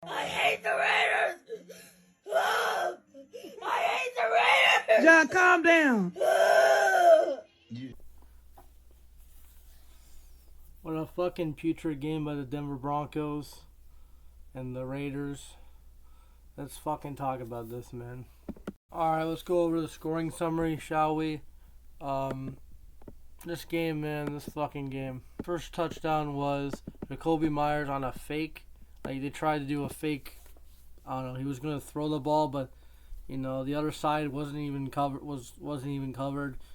I hate the Raiders! I hate the Raiders! John, calm down. What a fucking putrid game by the Denver Broncos and the Raiders. Let's fucking talk about this, man. Alright, let's go over the scoring summary, shall we? This game, man, this fucking game. First touchdown was Jacoby Myers on a fake. Like, they tried to do a fake. I don't know, he was going to throw the ball, but, you know, the other side wasn't even covered.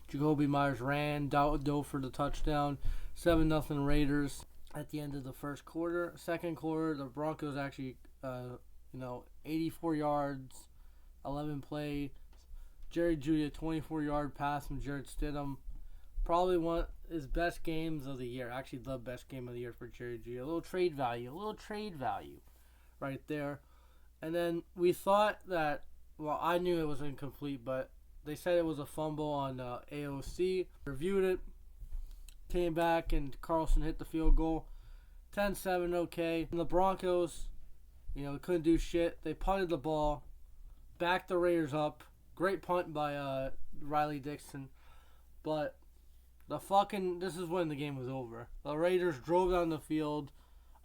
Jacoby Myers ran, dove for the touchdown. 7-0 Raiders at the end of the first quarter. Second quarter, the Broncos actually, 84 yards, 11 play. Jerry Jeudy, a 24-yard pass from Jarrett Stidham. Probably one of his best games of the year. Actually, the best game of the year for Jerry Jeudy. A little trade value right there. And then we thought that, well, I knew it was incomplete, but they said it was a fumble on AOC. Reviewed it. Came back and Carlson hit the field goal. 10-7, okay. And the Broncos, couldn't do shit. They punted the ball. Backed the Raiders up. Great punt by Riley Dixon. But this is when the game was over. The Raiders drove down the field.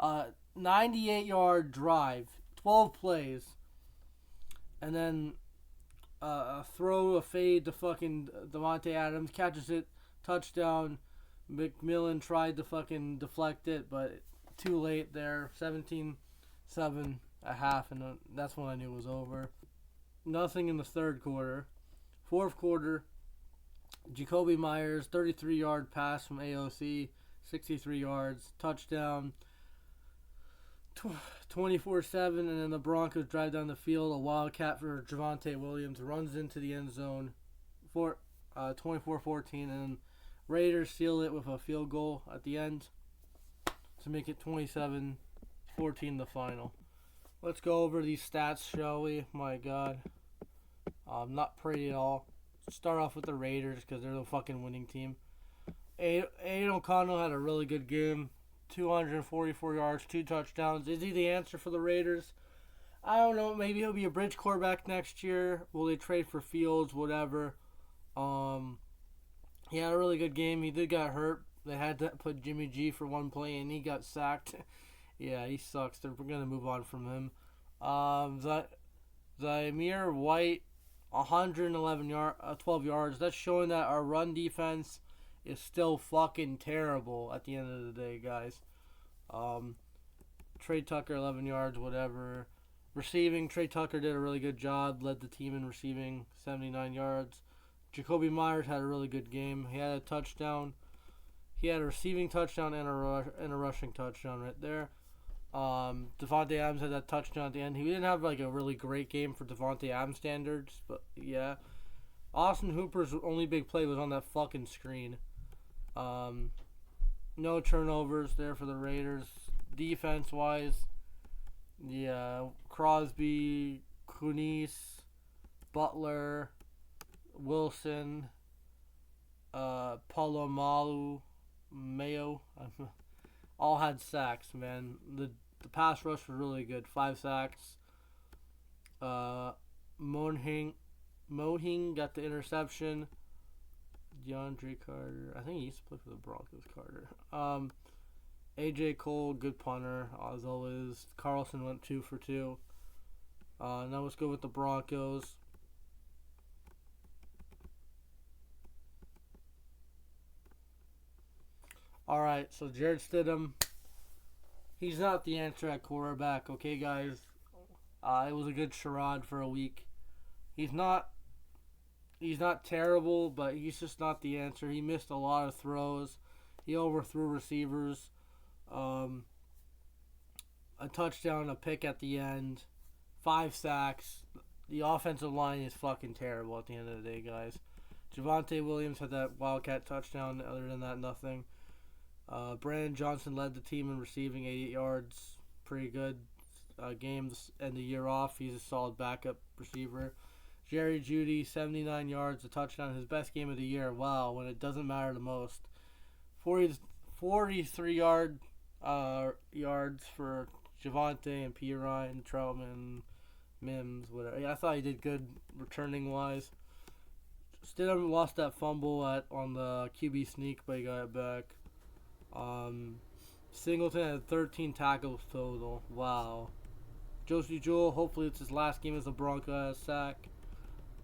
98-yard drive. 12 plays. And then a fade to fucking Davante Adams. Catches it. Touchdown. McMillan tried to fucking deflect it, but too late there. 17-7 at half, and that's when I knew it was over. Nothing in the third quarter. Fourth quarter, Jacoby Myers, 33-yard pass from AOC, 63 yards, touchdown, 24-7, and then the Broncos drive down the field. A wildcat for Javonte Williams runs into the end zone for 24-14, and Raiders seal it with a field goal at the end to make it 27-14 the final. Let's go over these stats, shall we? My God. Not pretty at all. Start off with the Raiders because they're the fucking winning team. Aiden O'Connell had a really good game. 244 yards, 2 touchdowns. Is he the answer for the Raiders? I don't know. Maybe he'll be a bridge quarterback next year. Will they trade for Fields? Whatever. He had a really good game. He did get hurt. They had to put Jimmy G for one play, and he got sacked. Yeah, he sucks. They're going to move on from him. Zamir White, 12 yards. That's showing that our run defense is still fucking terrible at the end of the day, guys. Trey Tucker, 11 yards, whatever. Receiving, Trey Tucker did a really good job. Led the team in receiving, 79 yards. Jacoby Myers had a really good game. He had a touchdown. He had a receiving touchdown and a rushing touchdown right there. Davante Adams had that touchdown at the end. He didn't have like a really great game for Davante Adams standards, but yeah. Austin Hooper's only big play was on that fucking screen. No turnovers there for the Raiders. Defense-wise, yeah, Crosby, Kunis, Butler, Wilson, Palomalu, Mayo, all had sacks, man. The pass rush was really good. 5 sacks. Mohing got the interception. DeAndre Carter, I think he used to play for the Broncos. Carter. AJ Cole, good punter as always. Carlson went 2 for 2. Now let's go with the Broncos. Alright, so Jarrett Stidham, he's not the answer at quarterback, okay, guys? It was a good charade for a week. He's not terrible, but he's just not the answer. He missed a lot of throws. He overthrew receivers. A touchdown, a pick at the end. 5 sacks. The offensive line is fucking terrible at the end of the day, guys. Javonte Williams had that Wildcat touchdown. Other than that, nothing. Brandon Johnson led the team in receiving, 88 yards. Pretty good game to end the year off. He's a solid backup receiver. Jerry Jeudy, 79 yards, a touchdown. His best game of the year. Wow, when it doesn't matter the most. 43 yards for Javante and P. Ryan, Troutman, Mims, whatever. Yeah, I thought he did good returning wise. Stidham lost that fumble on the QB sneak, but he got it back. Singleton had 13 tackles total. Wow. Josie Jewell, hopefully it's his last game as a Bronco, had a sack.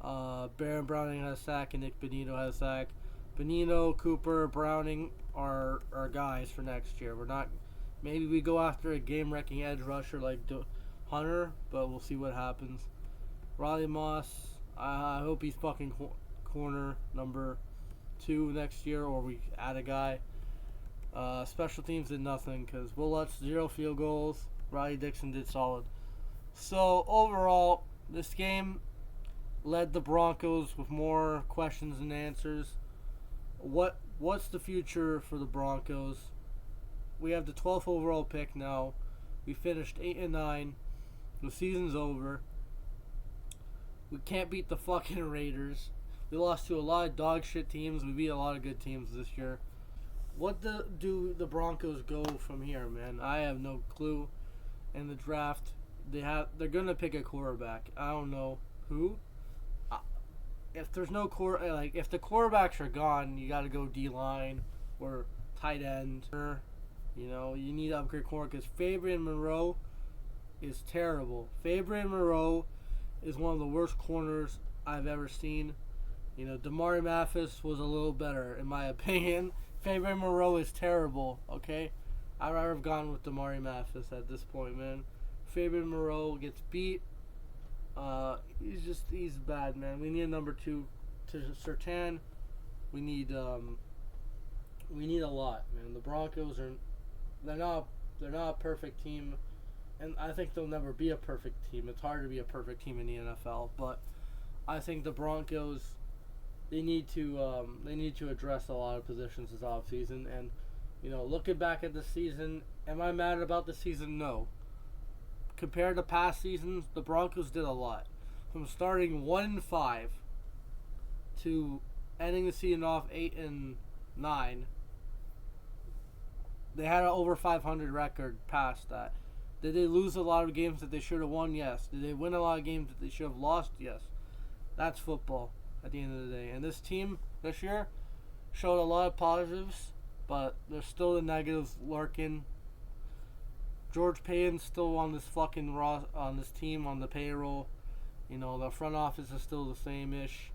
Baron Browning had a sack, and Nick Benito had a sack. Benito, Cooper, Browning are guys for next year. We're not. Maybe we go after a game-wrecking edge rusher like Hunter, but we'll see what happens. Riley Moss, I hope he's fucking corner number 2 next year, or we add a guy. Special teams did nothing because Will Lutz 0 field goals. Riley Dixon did solid. So overall, this game led the Broncos with more questions than answers. What's the future for the Broncos? We have the 12th overall pick now. We finished 8-9. The season's over. We can't beat the fucking Raiders. We lost to a lot of dog shit teams. We beat a lot of good teams this year. What do the Broncos go from here, man? I have no clue. In the draft, they're gonna pick a quarterback. I don't know who. If there's no if the quarterbacks are gone, you got to go D-line or tight end. You know, you need to upgrade corner because Fabian Moreau is terrible. Fabian Moreau is one of the worst corners I've ever seen. You know, Damari Mathis was a little better, in my opinion. Fabian Moreau is terrible, okay? I'd rather have gone with Damari Mathis at this point, man. Fabian Moreau gets beat. He's bad, man. We need a number 2 to Surtain. We need a lot, man. The Broncos they're not a perfect team, and I think they'll never be a perfect team. It's hard to be a perfect team in the NFL, but I think the Broncos they need to address a lot of positions this offseason. And you know, looking back at the season, am I mad about the season? No. Compared to past seasons, the Broncos did a lot. From starting 1-5 to ending the season off 8-9, they had an over 500 record past that. Did they lose a lot of games that they should have won? Yes. Did they win a lot of games that they should have lost? Yes. That's football at the end of the day. And this team this year showed a lot of positives, but there's still the negatives lurking. George Payton's still on this fucking on this team on the payroll. You know, the front office is still the same-ish.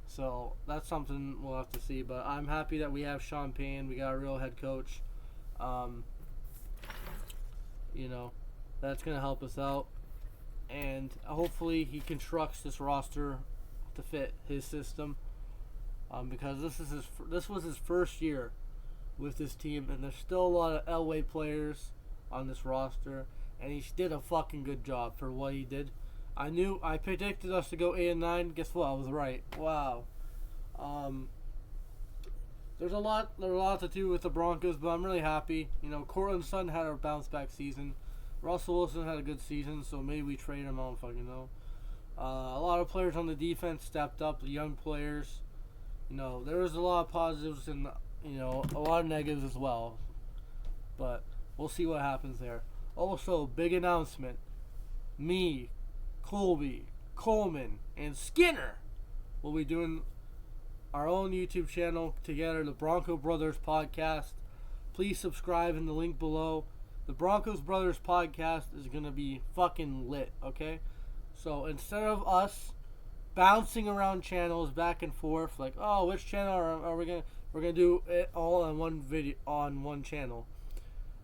So that's something we'll have to see. But I'm happy that we have Sean Payton. We got a real head coach. You know, that's gonna help us out, and hopefully he constructs this roster to fit his system. Because this was his first year with this team, and there's still a lot of Elway players on this roster, and he did a fucking good job for what he did. I predicted us to go 8-9. Guess what? I was right. Wow. There's a lot to do with the Broncos, but I'm really happy. You know, Cortland Sutton had a bounce back season. Russell Wilson had a good season, so maybe we trade him. I don't fucking know. A lot of players on the defense stepped up. The young players. You know, there was a lot of positives and a lot of negatives as well. But we'll see what happens there. Also, big announcement. Me, Colby, Coleman, and Skinner will be doing our own YouTube channel together, the Bronco Brothers Podcast. Please subscribe in the link below. The Broncos Brothers Podcast is going to be fucking lit, okay? So instead of us bouncing around channels back and forth, like, oh, which channel are we going to... We're going to do it all on one video, on one channel.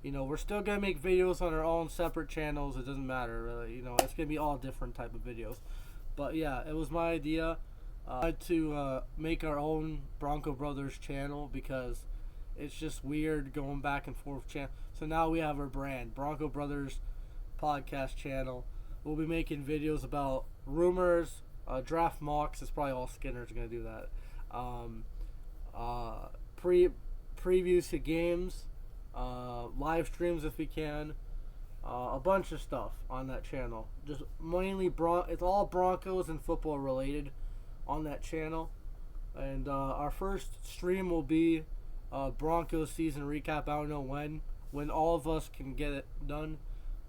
You know, we're still going to make videos on our own separate channels. It doesn't matter, really. You know, it's going to be all different type of videos. But, yeah, it was my idea to make our own Bronco Brothers channel because it's just weird going back and forth channel. So now we have our brand, Bronco Brothers Podcast channel. We'll be making videos about rumors, draft mocks. It's probably all Skinner's going to do that. Previews to games, live streams if we can, a bunch of stuff on that channel. Just mainly it's all Broncos and football related on that channel. And our first stream will be Broncos season recap. I don't know when all of us can get it done.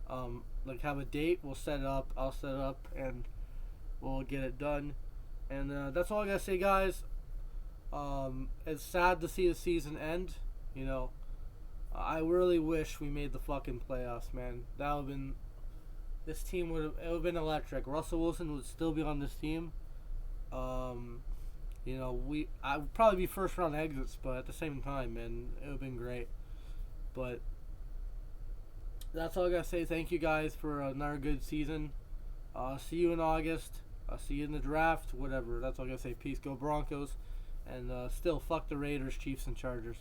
Like have a date. We'll set it up. I'll set it up, and we'll get it done. And that's all I gotta say, guys. It's sad to see the season end. You know, I really wish we made the fucking playoffs, man. That would have been. This team would have been electric. Russell Wilson would still be on this team. You know, I would probably be first round exits, but at the same time, man, it would have been great. But that's all I gotta say. Thank you guys for another good season. See you in August. See you in the draft. Whatever. That's all I gotta say. Peace. Go Broncos. And still, fuck the Raiders, Chiefs, and Chargers.